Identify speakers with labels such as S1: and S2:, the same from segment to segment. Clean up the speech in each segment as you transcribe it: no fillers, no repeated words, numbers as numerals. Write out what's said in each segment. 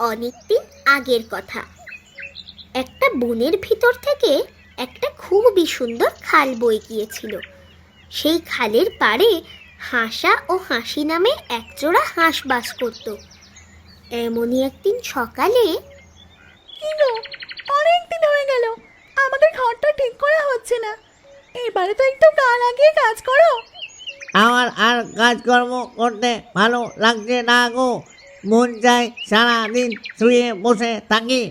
S1: অনেকদিন আগের কথা। একটা বনের ভিতর থেকে একটা খুবই সুন্দর খাল বয়ে গিয়েছিল। সেই খালের পাড়ে হাসা ও হাসি নামে একজোড়া হাঁস বাস করত। এমনই একদিন সকালে,
S2: কি গো, অনেক দিন হয়ে গেল, আমাদের ঘরটা ঠিক করা হচ্ছে না। এবারে তো একটু গা লাগিয়ে কাজ করো।
S3: আমার আর কাজকর্ম করতে ভালো লাগছে না গো। মন চাই সারাদিন শুয়ে বসে থাকি।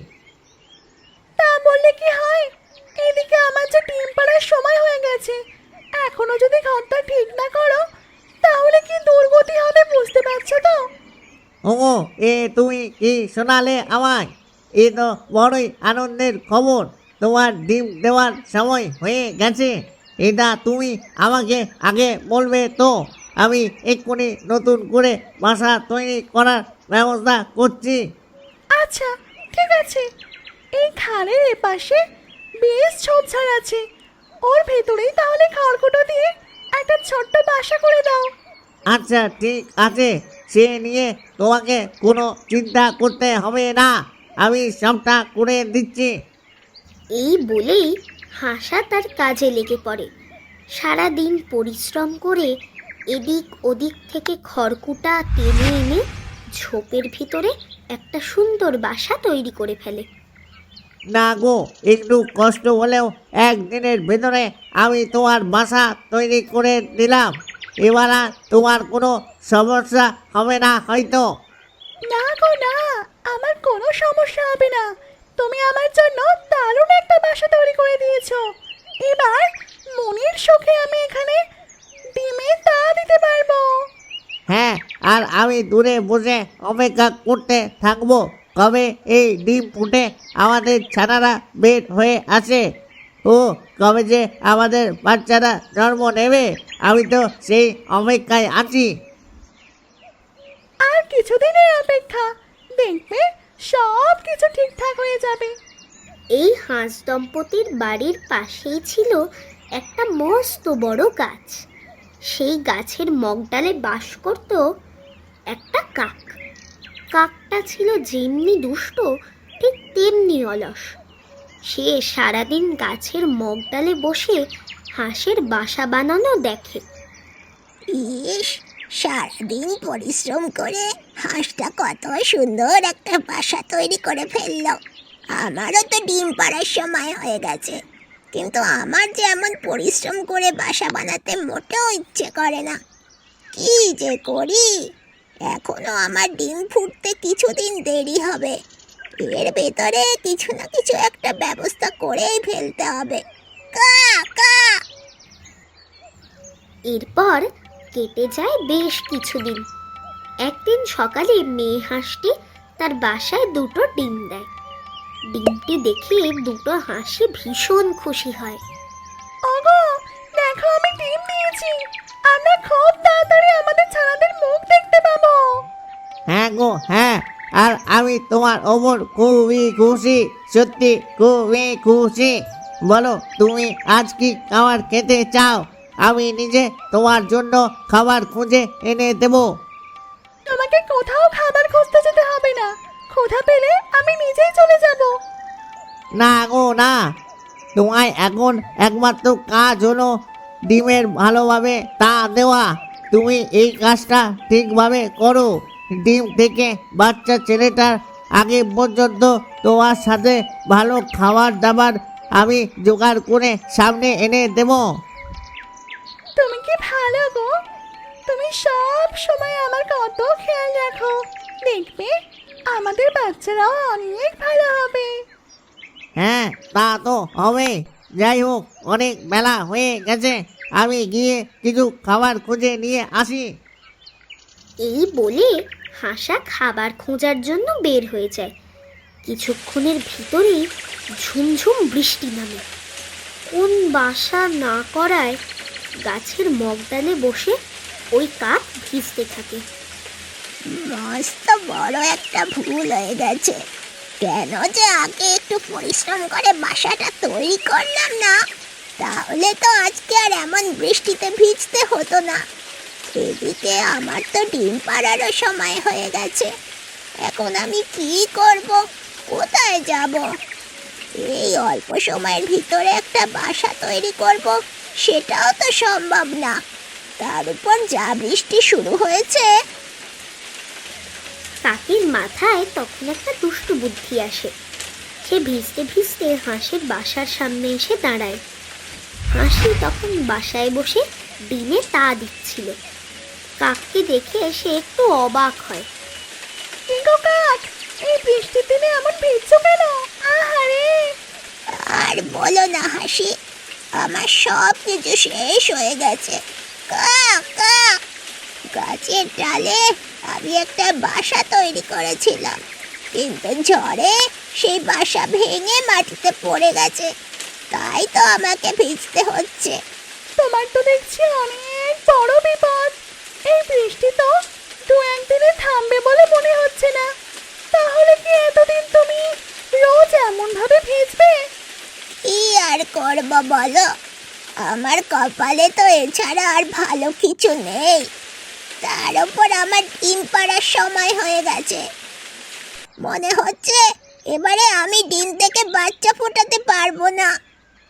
S2: তা বললে কি হয়? এদিকে আমার যে ডিম পাড়ার সময় হয়ে গেছে, এখনো যদি ঘরটা ঠিক না করো তাহলে কি দুর্গতি হবে বুঝতে পারছো তো?
S3: ওগো, তুমি কি শোনালে আমায়? এ তো বড়ই আনন্দের খবর। তোমার ডিম দেওয়ার সময় হয়ে গেছে। এটা তুমি আমাকে আগে বলবে তো। আমি এক্ষুনি নতুন করে বাসা তৈরি করার ব্যবস্থা করছি।
S2: আচ্ছা, ঠিক আছে। এই খালের এপাশে বেশ ঝোপঝাড় আছে, ওর ভেতরেই তাহলে খড়কুটো দিয়ে একটা ছোট্ট বাসা করে দাও।
S3: আচ্ছা, ঠিক আছে। সে নিয়ে তোমাকে কোনো চিন্তা করতে হবে না। আমি সবটা করে দিচ্ছি।
S1: এই বলেই হাসা তার কাজে লেগে পড়ে। সারাদিন পরিশ্রম করে এদিক ওদিক থেকে খড়কুটা টেনে এনে ঝোপের ভিতরে একটা সুন্দর বাসা তৈরি করে ফেলে।
S3: না গো, একটু কষ্ট হলেও একদিনের ভেতরে আমি তোমার বাসা তৈরি করে দিলাম। এবার আর তোমার কোনো সমস্যা হবে না হয়তো।
S2: না গো না, আমার কোনো সমস্যা হবে না। তুমি আমার জন্য দারুণ একটা বাসা তৈরি করে দিয়েছো। এবার মনের সুখে আমি এখানে ডিমে তা দিতে পারবো।
S3: হ্যাঁ, আর আমি দূরে বসে অপেক্ষা করতে থাকবো কবে এই ডিম ফুটে আমাদের ছানারা বের হয়ে আসে। ও কবে যে আমাদের বাচ্চারা জন্ম নেবে, আমি তো সেই অপেক্ষায় আছি।
S2: আর কিছুদিনের অপেক্ষা, দেখবে সব কিছু ঠিকঠাক হয়ে যাবে।
S1: এই হাঁস দম্পতির বাড়ির পাশেই ছিল একটা মস্ত বড় গাছ। সেই গাছের মগডালে বাস করত একটা কাক। কাকটা ছিল যেমনি দুষ্ট ঠিক তেমনি অলস। সে সারাদিন গাছের মগডালে বসে হাঁসের বাসা বানানো দেখে।
S4: ইস, সারাদিন পরিশ্রম করে হাঁসটা কত সুন্দর একটা বাসা তৈরি করে ফেললো। আমারও তো ডিম পাড়ার সময় হয়ে গেছে, কিন্তু আমার যে এমন পরিশ্রম করে বাসা বানাতে মোটেও ইচ্ছে করে না। কি যে করি, এখনো আমার ডিম ফুটতে কিছুদিন দেরি হবে। এর ভেতরে কিছু না কিছু একটা ব্যবস্থা করেই ফেলতে হবে। কা কা
S1: এরপর কেটে যায় বেশ কিছুদিন। একদিন সকালে মেয়ে হাঁসটি তার বাসায় দুটো ডিম দেয়। ডিমটি দেখে দুটো হাঁসি ভীষণ খুশি হয়।
S2: ওগো, দেখো আমি ডিম দিয়েছি। আমরা খুব তাড়াতাড়ি আমাদের ছানাদের মুখ দেখতে পাবো।
S3: হ্যাঁ গো, হ্যাঁ। আর আমি তোমার ওপর খুবই খুশি, সত্যি খুবই খুশি। বলো, তুমি আজ কি খাবার খেতে চাও? আমি নিজে তোমার জন্য খাবার খুঁজে এনে দেবো।
S2: তোমাকে কোথাও খাবার খুঁজতে যেতে হবে না, ক্ষুধা পেলে আমি নিজেই চলে যাব।
S3: না গো না, তোমায় এখন একমাত্র কাজ হলো ডিমের ভালোভাবে তা দেওয়া। তুমি এই কাজটা ঠিকভাবে করো। ডিম থেকে বাচ্চা ছেলেটার আগে পর্যন্ত তোমার সাথে ভালো খাবার দাবার আমি জোগাড় করে সামনে এনে দেব।
S2: তুমি কি ভালো গো, তুমি সব সময় আমার কত খেয়াল রাখো। দেখবে আমাদের বাচ্চারাও অনেক ভালো হবে।
S3: হ্যাঁ, তা তো হবে। যাই হোক, অনেক বেলা হয়ে গেছে, আমি গিয়ে কিছু খাবার খুঁজে নিয়ে আসি।
S1: এই বলে হাঁসা খাবার খোঁজার জন্য বের হয়ে যায়। কিছুক্ষণের ভিতরেই ঝুমঝুম বৃষ্টি নামে। কোন বাসা না করায় গাছের মগডালে বসে ওই কাক ভিজতে থাকে।
S4: মস্ত বড় একটা ভুল হয়ে গেছে। কেন যে আগে একটু পরিশ্রম করে বাসাটা তৈরি করলাম না, তাহলে তো আজকে আর এমন বৃষ্টিতে ভিজতে হতো না। এদিকে আমার তো ডিম পাড়ারও সময় হয়ে গেছে। এখন আমি কি করব, কোথায় যাব? এই অল্প সময়ের ভিতরে একটা বাসা তৈরি করব, সেটাও তো সম্ভব না। তার উপর যা বৃষ্টি শুরু হয়েছে।
S1: কাকের মাথায় তখন একটা দুষ্টু বুদ্ধি আসে। সে ভিজতে ভিজতে হাঁসের বাসার সামনে এসে দাঁড়ায়। হাঁসি তখন বাসায় বসে ডিমে তা দিচ্ছিল। কাককে দেখে সে একটু অবাক হয়।
S2: কি গো কাক, এই বৃষ্টির দিনে এমন ভিজছো কেন? আহারে!
S4: আর বলো না হাসি, আমার সব কিছু শেষ হয়ে গেছে। কা কা, গাছের ডালে আমি একটা বাসা তৈরি করেছিলাম, কিন্তু ঝড়ে সেই বাসা ভেঙে মাটিতে পড়ে গেছে। তাই তো আমাকে ভিজতে হচ্ছে।
S2: তোমার তো দেখছি অনেক বড় বিপদ। এই বৃষ্টি তো দু একদিনে থামবে বলে মনে হচ্ছে না। তাহলে কি এতদিন তুমি রোজ এমন ভাবে ভিজবে?
S4: কি আর করব বলো, আমার কপালে তো এছাড়া আর ভালো কিছু নেই। তার উপর আমার ডিম পাড়ার সময় হয়ে গেছে। মনে হচ্ছে এবারে আমি ডিম থেকে বাচ্চা ফোটাতে পারবো না।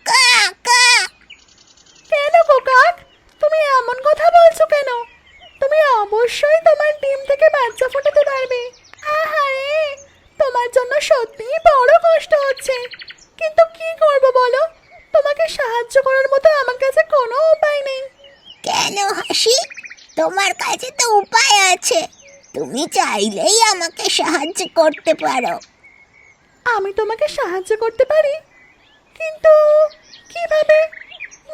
S4: কা কা।
S2: কেন গো কাক, তুমি এমন কথা বলছো কেন? তুমি অবশ্যই তোমার ডিম থেকে বাচ্চা ফোটাতে পারবে। আহারে, তোমার জন্য সত্যিই বড় কষ্ট হচ্ছে। কিন্তু কি করব বলো, তোমাকে সাহায্য করার মতো আমার কাছে কোনো উপায় নেই।
S4: কেন হাসি, তোমার কাছে তো উপায় আছে। তুমি চাইলেই আমাকে সাহায্য করতে পারো।
S2: আমি তোমাকে সাহায্য করতে পারি, কিন্তু কিভাবে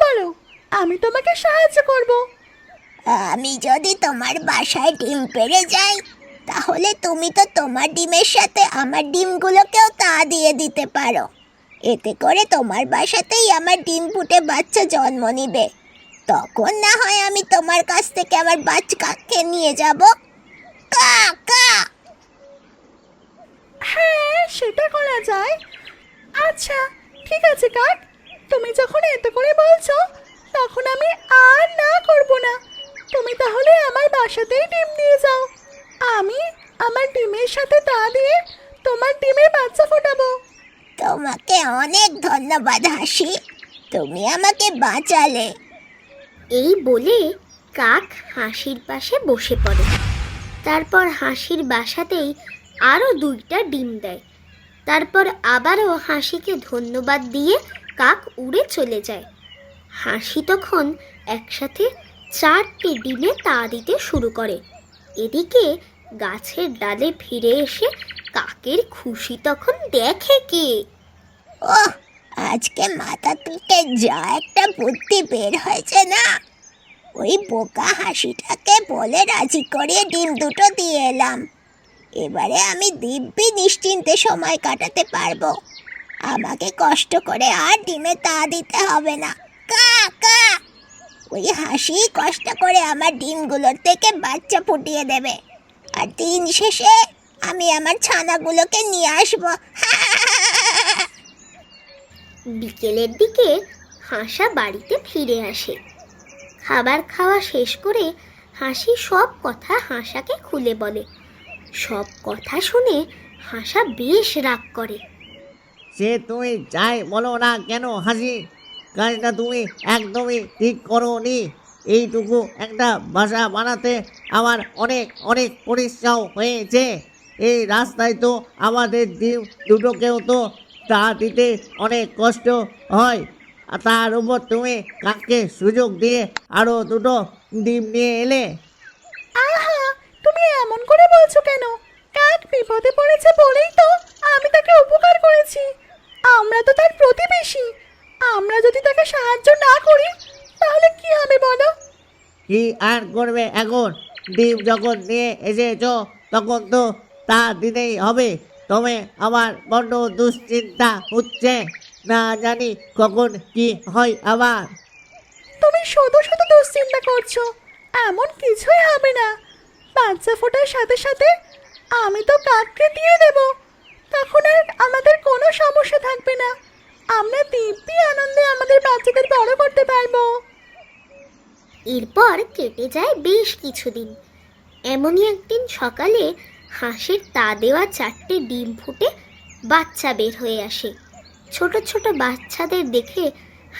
S2: বলো, আমি তোমাকে সাহায্য করব।
S4: আমি যদি তোমার বাসায় ডিম পেড়ে যাই, তাহলে তুমি তো তোমার ডিমের সাথে আমার ডিমগুলোকেও তা দিয়ে দিতে পারো। এতে করে তোমার বাসাতেই আমার ডিম ফুটে বাচ্চা জন্ম নিবে। তখন না হয় আমি তোমার কাছ থেকে আমার বাচ্চাকে নিয়ে যাব। কা কা।
S2: হ্যাঁ, সেটা করা যায়। আচ্ছা, ঠিক আছে কাক, তুমি যখন এত করে বলছো, তখন আমি আর না করব না। তুমি তাহলে আমার বাসাতেই ডিম দিয়ে যাও। আমি আমার ডিমের সাথে তা দিয়ে তোমার ডিমের বাচ্চা ফোটাবো।
S4: তোমাকে অনেক ধন্যবাদ হাসি, তুমি আমাকে বাঁচালে।
S1: এই বলে কাক হাসির পাশে বসে পড়ে। তারপর হাসির বাসাতেই আরও 2টা ডিম দেয়। তারপর আবারও হাসিকে ধন্যবাদ দিয়ে কাক উড়ে চলে যায়। হাসি তখন একসাথে 4টি ডিমে তা দিতে শুরু করে। এদিকে গাছের ডালে ফিরে এসে কাকের খুশি তখন দেখে কে।
S4: ওহ, আজকে মাথা থেকে যা একটা বুদ্ধি বের হয়েছে না, ওই বোকা হাসিটাকে বলে রাজি করিয়ে ডিম দুটো দিয়ে এলাম। এবারে আমি দিব্যি নিশ্চিন্তে সময় কাটাতে পারবো। আমাকে কষ্ট করে আর ডিমে তা দিতে হবে না। কা কা। ওই হাসি কষ্ট করে আমার ডিমগুলোর থেকে বাচ্চা ফুটিয়ে দেবে, আর দিন শেষে আমি আমার ছানাগুলোকে নিয়ে আসবো।
S1: বিকেলের দিকে হাসা বাড়িতে ফিরে আসে। খাবার খাওয়া শেষ করে হাসি সব কথা হাসাকে খুলে বলে। সব কথা শুনে হাসা বেশ রাগ করে।
S3: সে তুমি যাই বলো না কেন হাসি, কাজটা তুমি একদমই ঠিক করোনি। এইটুকু একটা বাসা বানাতে আমার অনেক অনেক পরিশ্রম হয়েছে। এই রাস্তায় তো আমাদের ডিম দুটোকেও তো তা দিতে অনেক কষ্ট হয়, আর তার উপর তুমি কাককে সুযোগ দিয়ে আরও 2টো ডিম নিয়ে এলে।
S2: আহা, তুমি এমন করে বলছো কেন? কাক বিপদে পড়েছে বলেই তো আমি তাকে উপকার করেছি। আমরা তো তার প্রতিবেশী। আমরা যদি তাকে সাহায্য না করি, তাহলে কি হবে বলো?
S3: কি আর করবে এখন? ডিম যখন নিয়ে এসেছ তখন তো তা দিতেই হবে। তবে আমার বড্ড দুশ্চিন্তা হচ্ছে, না জানি কখন কি হয় আবার।
S2: তুমি শুধু শুধু দুশ্চিন্তা করছো। এমন কিছুই হবে না। বাচ্চা ফোটার সাথে সাথে আমি তো কাককে দিয়ে দেব। তখন আর আমাদের কোনো সমস্যা থাকবে না। আমরা দিব্যি আনন্দে আমাদের বাচ্চাদের বড় করতে পারবো।
S1: এরপর কেটে যায় বেশ কিছুদিন। এমনই একদিন সকালে হাঁসের তা দেওয়া 4টে ডিম ফুটে বাচ্চা বের হয়ে আসে। ছোট ছোট বাচ্চাদের দেখে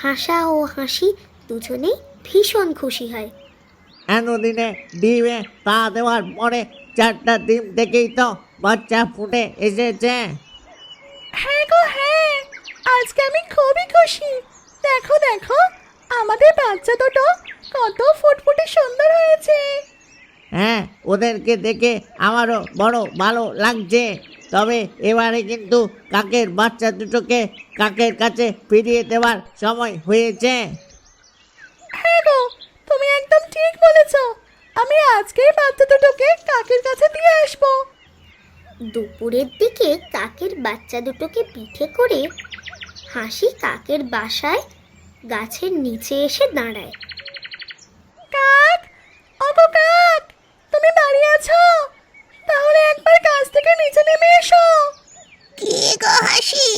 S1: হাসা ও হাসি দুজনেই ভীষণ খুশি হয়।
S3: এতদিনে ডিমে তা দেওয়ার পরে 4টা ডিম থেকেই তো বাচ্চা ফুটে এসেছে।
S2: হ্যাঁ গো হ্যাঁ, আজকে আমি খুবই খুশি। দেখো দেখো, আমাদের বাচ্চা দুটো কত ফুটফুটে সুন্দর হয়েছে।
S3: হ্যাঁ, ওদেরকে দেখে আমারও বড় ভালো লাগছে। তবে এবারে কিন্তু কাকের বাচ্চা দুটোকে কাকের কাছে ফিরিয়ে দেওয়ার সময় হয়েছে।
S2: হ্যাঁ গো, তুমি একদম ঠিক বলেছ। আমি আজকেই বাচ্চা দুটোকে কাকের কাছে দিয়ে আসবো।
S1: দুপুরের দিকে কাকের বাচ্চা দুটোকে পিঠে করে হাসি কাকের বাসায় গাছের নিচে এসে দাঁড়ায়।
S2: কাক, ওগো কাক, তুমি বাড়ি আছো? তাহলে একবার গাছ থেকে নিচে নেমে এসো।
S4: কি গো হাসি,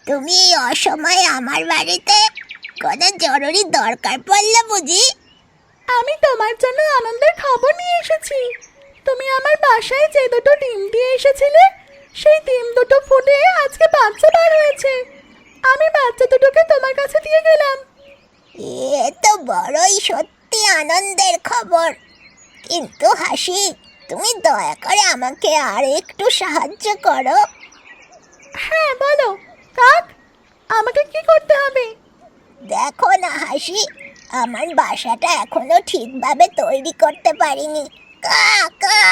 S4: তুমি এই অসময়ে আমার বাড়িতে? কোনো জরুরি দরকার পড়লো বুঝি?
S2: আমি তোমার জন্য আনন্দের খবর নিয়ে এসেছি। তুমি আমার বাসায় যে দুটো ডিম দিয়ে এসেছিলে, সেই ডিম দুটো ফুটে আজকে বাচ্চা বার হয়েছে। আমি বাচ্চা দুটোকে তোমার কাছে দিয়ে গেলাম।
S4: এ তো বড়ই সত্যি আনন্দের খবর। কিন্তু হাসি, তুমি দয়া করে আমাকে আর একটু সাহায্য করো।
S2: হ্যাঁ বলো কাক, আমাকে কি করতে হবে?
S4: দেখো না হাসি, আমার বাসাটা এখনো ঠিকভাবে তৈরি করতে পারিনি। কা কা,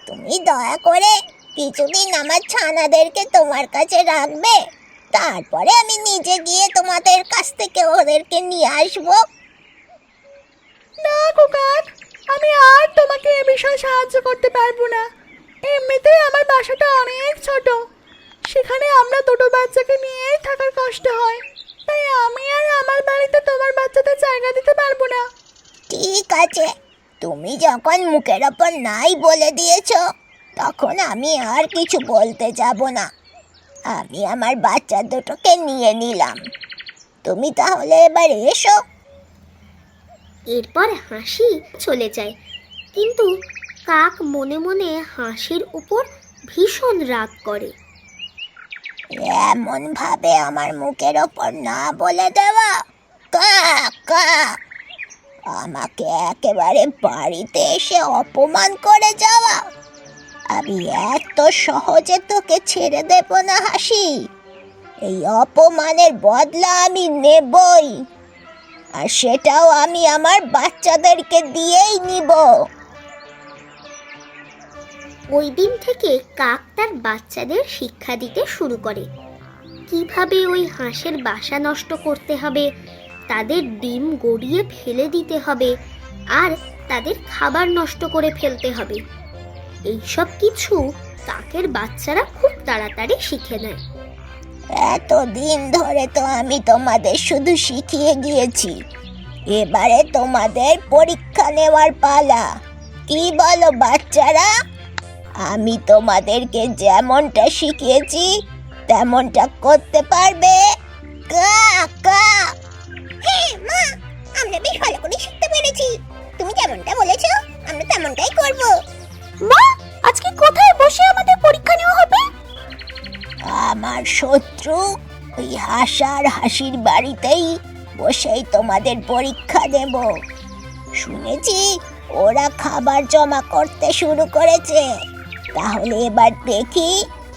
S4: তুমি দয়া করে কিছুদিন আমার ছানাদেরকে তোমার কাছে রাখবে, তারপরে আমি নিজে গিয়ে তোমাদের কাছ থেকে ওদেরকে নিয়ে আসবো।
S2: না গো কাক, আমি আর তোমাকে এ বিষয়ে সাহায্য করতে পারবো না। এমনিতেই আমার বাসাটা অনেক ছোট, সেখানে আমরা দুটো বাচ্চাকে নিয়েই থাকার কষ্ট হয়। তাই আমি আর আমার বাড়িতে তোমার বাচ্চাদের জায়গা দিতে পারবো না।
S4: ঠিক আছে, তুমি যখন মুখের ওপর নাই বলে দিয়েছো, তখন আমি আর কিছু বলতে যাব না। আমি আমার বাচ্চা দুটোকে নিয়ে নিলাম। তুমি তাহলে এবার এসো।
S1: এরপর হাসি চলে যায়, কিন্তু কাক মনে মনে হাসির উপর ভীষণ রাগ করে।
S4: এমন ভাবে আমার মুখের ওপর না বলে দেওয়া। কা কা, আমাকে একেবারে বাড়িতে এসে অপমান করে যাওয়া। আমি এত সহজে তোকে ছেড়ে দেব না হাসি। এই অপমানের বদলা আমি নেবই, আর সেটাও আমি আমার বাচ্চাদেরকে দিয়েই নিব।
S1: ওই দিন থেকে কাক তার বাচ্চাদের শিক্ষা দিতে শুরু করে, কিভাবে ওই হাঁসের বাসা নষ্ট করতে হবে, তাদের ডিম গড়িয়ে ফেলে দিতে হবে, আর তাদের খাবার নষ্ট করে ফেলতে হবে। এইসব কিছু কাকের বাচ্চারা খুব তাড়াতাড়ি শিখে নেয়।
S4: এতদিন ধরে তো আমি তোমাদের শুধু শিখিয়ে গিয়েছি, এবারে তোমাদের পরীক্ষা নেওয়ার পালা। কি বলো বাচ্চারা? আমি তোমাদেরকে যেমনটা শিখিয়েছি তেমনটা করতে পারবে? কা কা। হ্যাঁ মা, আমরা বেশ ভালো করে শিখতে পেরেছি। তুমি যেমনটা বলেছো আমরা তেমনটাই করব।
S1: মা, আজকে কোথায় বসে আমাদের পরীক্ষা নেওয়া হবে?
S4: আমার শত্রু ওই হাসার হাসির বাড়িতেই বসেই তোমাদের পরীক্ষা দেব। শুনেছি ওরা খাবার জমা করতে শুরু করেছে। তাহলে এবার দেখি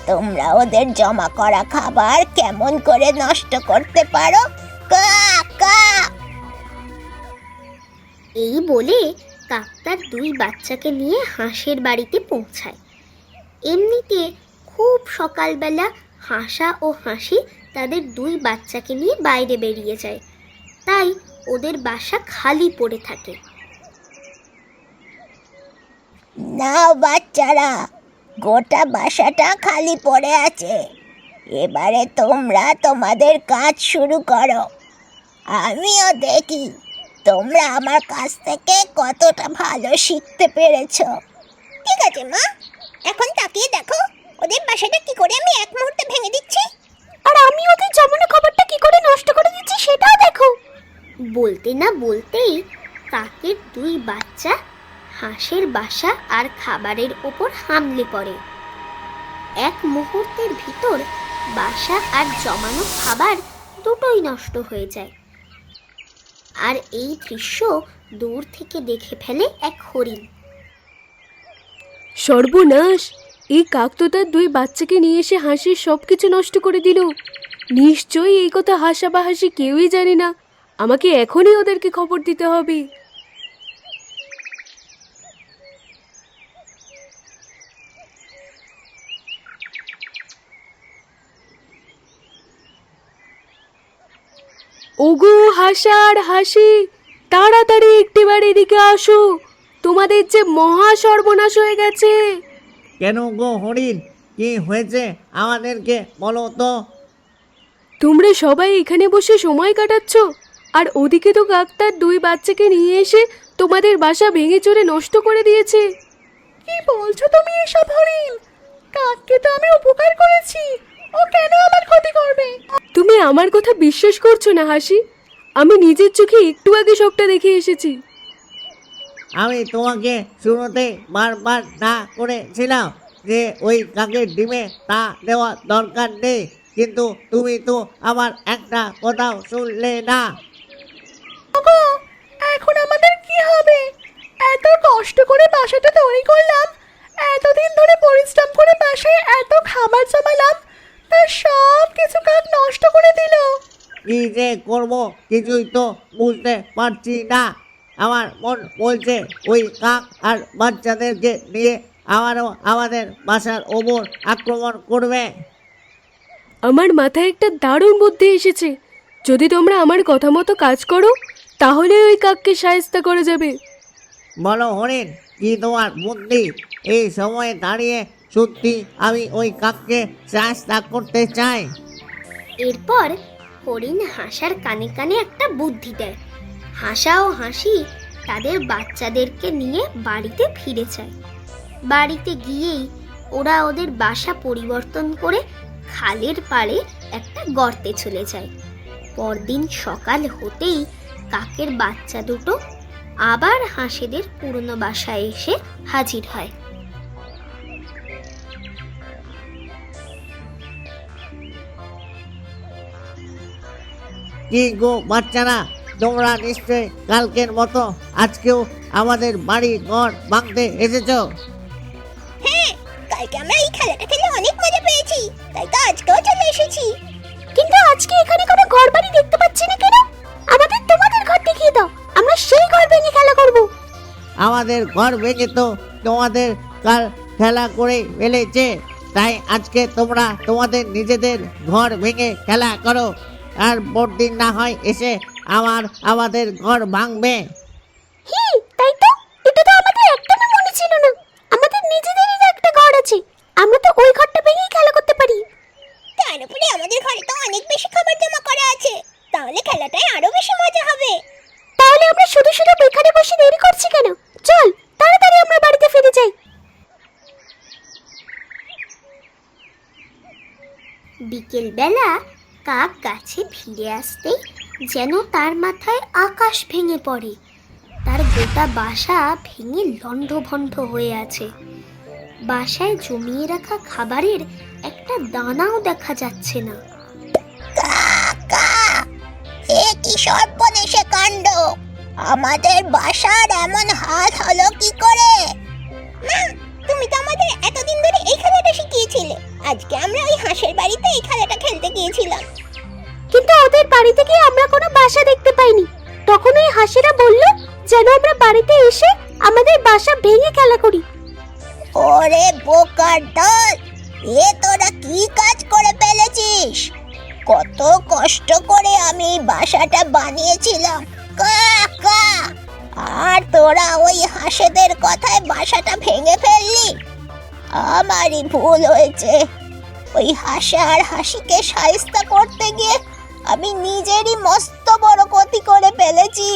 S4: তোমরা ওদের জমা করা খাবার কেমন করে নষ্ট করতে পারো। কা কা।
S1: এই বলে কাক তার 2 বাচ্চাকে নিয়ে হাঁসের বাড়িতে পৌঁছায়। এমনিতে খুব সকালবেলা হাসা ও হাসি তাদের 2 বাচ্চাকে নিয়ে বাইরে বেরিয়ে যায়, তাই ওদের বাসা খালি পড়ে থাকে।
S4: নাও বাচ্চারা, গোটা বাসাটা খালি পড়ে আছে। এবারে তোমরা তোমাদের কাজ শুরু করো। আমিও দেখি তোমরা আমার কাছ থেকে কতটা ভালো শিখতে পেরেছো। ঠিক আছে মা, এখন তাকিয়ে দেখো ওদের বাসাটা কি করে আমি এক মুহূর্তে ভেঙে দিচ্ছি।
S1: আর আমি ওদের জমানো খাবারটা কি করে নষ্ট করে দিচ্ছি সেটাও দেখো। বলতে না বলতেই কাকের 2 বাচ্চা হাঁসের বাসা আর খাবারের ওপর হামলে পড়ে। এক মুহূর্তের ভিতর বাসা আর জমানো খাবার দুটোই নষ্ট হয়ে যায়। আর এই দৃশ্য দূর থেকে দেখে ফেলে এক হরিণ।
S5: সর্বনাশ! এই কাক তো তার 2 বাচ্চাকে নিয়ে এসে হাঁসের সব কিছু নষ্ট করে দিল। নিশ্চয়ই এই কথা হাসাবাহাসি কেউই জানে না। আমাকে এখনই ওদেরকে খবর দিতে হবে। ওগো হাসা আর হাসি, তাড়াতাড়ি একটিবার এদিকে আসো। তোমাদের যে মহা সর্বনাশ হয়ে গেছে।
S3: কেন গো হরিণ, কি হয়েছে আমাদেরকে বলো তো?
S5: তোমরা সবাই এখানে বসে সময় কাটাচ্ছ, আর ওদিকে তো কাক তার 2 বাচ্চাকে নিয়ে এসে তোমাদের বাসা ভেঙে চুরে নষ্ট করে দিয়েছে।
S2: কি বলছো তুমি এসব হরিণ? কাককে তো আমি উপকার করেছি, ও কেন আমার ক্ষতি করবে?
S5: তুমি আমার কথা বিশ্বাস করছো না হাসি? আমি নিজের চোখে একটু আগে সবটা দেখে এসেছি।
S3: আমি তোমাকে শুরুতে বারবার না করেছিলাম যে ওই কাকের ডিমে তা দেওয়া দরকার নেই, কিন্তু তুমি তো আমার একটা কথাও শুনলে না।
S2: ওগো, এখন আমাদের কি হবে? এত কষ্ট করে বাসাটা তৈরি করলাম, এতদিন ধরে পরিশ্রম করে বাসায় এত খাবার জমালাম, তা সব কিছু কাক নষ্ট করে দিল।
S3: কি যে করবো কিছুই তো বুঝতে পারছি না। আমার মন বলছে ওই কাক আর বাচ্চাদেরকে নিয়ে আবারও আমাদের বাসার ওপর আক্রমণ করবে।
S5: আমার মাথায় একটা দারুণ বুদ্ধি এসেছে। যদি তোমরা আমার কথা মতো কাজ করো, তাহলে ওই কাককে শায়েস্তা করা যাবে।
S3: বলো হরিণ, কি তোমার বুদ্ধি? এই সময়ে দাঁড়িয়ে সত্যি আমি ওই কাককে চেষ্টা করতে চাই।
S1: এরপর হরিণ হাসার কানে কানে একটা বুদ্ধি দেয়। হাসা ও হাসি তাদের বাচ্চাদেরকে নিয়ে বাড়িতে ফিরে যায়। বাড়িতে গিয়েই ওরা ওদের বাসা পরিবর্তন করে খালের পাড়ে একটা গর্তে চলে যায়। পরদিন সকাল হতেই কাকের বাচ্চা দুটো আবার হাঁসেদের পুরনো বাসায় এসে হাজির হয়।
S3: কি গো বাচ্চারা, তোমরা নিশ্চয় কালকের মতো আজকেও আমাদের বাড়ি ঘর ভাঙতে এসেছো?
S4: হ্যাঁ, কালকে আমরা এই খেলাটা খেলে অনেক মজা পেয়েছি, তাই তো আজকেও চলে এসেছি।
S1: কিন্তু আজকে এখানে কোনো ঘর বাড়ি দেখতে পাচ্ছি না কেন? আমাদের তোমাদের ঘর দেখিয়ে দাও, আমরা সেই ঘর ভেঙে খেলা করব।
S3: আমাদের ঘর ভেঙে তো তোমাদের কাল খেলা করে ফেলেছে, তাই আজকে তোমরা তোমাদের নিজেদের ঘর ভেঙে খেলা করো, আর পরদিন না হয় এসে আমাদের ঘর ভাঙবে।
S1: তাই তো, এটা তো আমাদের একদমই মনে ছিল না। আমাদের নিজেদেরই একটা ঘর আছে, আমরা তো ওই ঘরটা ভেঙেই খেলা করতে পারি।
S4: তার উপরে আমাদের ঘরে তো অনেক বেশি খাবার জমা করা আছে, তাহলে খেলাটায় আরো বেশি মজা হবে।
S1: তাহলে আমরা শুধু শুধু এখানে বসে দেরি করছি কেন? চল তাড়াতাড়ি আমরা বাড়িতে ফিরে যাই। বিকেল বেলা কাক গাছে ফিরে আসতেই যেন তার মাথায় আকাশ ভেঙে পড়ে। তার গোটা বাসা ভেঙে লণ্ডভণ্ড হয়ে আছে। বাসায় জমিয়ে রাখা খাবারের একটা দানাও দেখা যাচ্ছে না।
S4: এ কি সর্বনেশে কাণ্ড! আমাদের বাসার এমন হাল হলো কি করে? মা, তুমি তো আমাদের এতদিন ধরে এই খেলাটা শিখিয়েছিলে। আজকে আমরা ওই হাঁসের বাড়িতে এই খেলাটা খেলতে গিয়েছিলাম,
S1: কিন্তু ওদের বাড়িতে গিয়ে আমরা কোনো বাসা দেখতে পাইনি। তখন ওই হাঁসেরা বলল যেন আমরা বাড়িতে এসে আমাদের বাসা ভেঙে খেলা করি।
S4: ওরে বোকার দল, এ তোরা কি কাজ করে ফেলেছিস? কত কষ্ট করে আমি এই বাসাটা বানিয়েছিলাম, কা কা, আর তোরা ওই হাঁসেদের কথায় বাসাটা ভেঙে ফেললি। আমারই ভুল হয়েছে। ওই হাসা আর হাসিকে শায়েস্তা করতে গিয়ে আমি নিজেরই মস্ত বড় ক্ষতি করে ফেলেছি।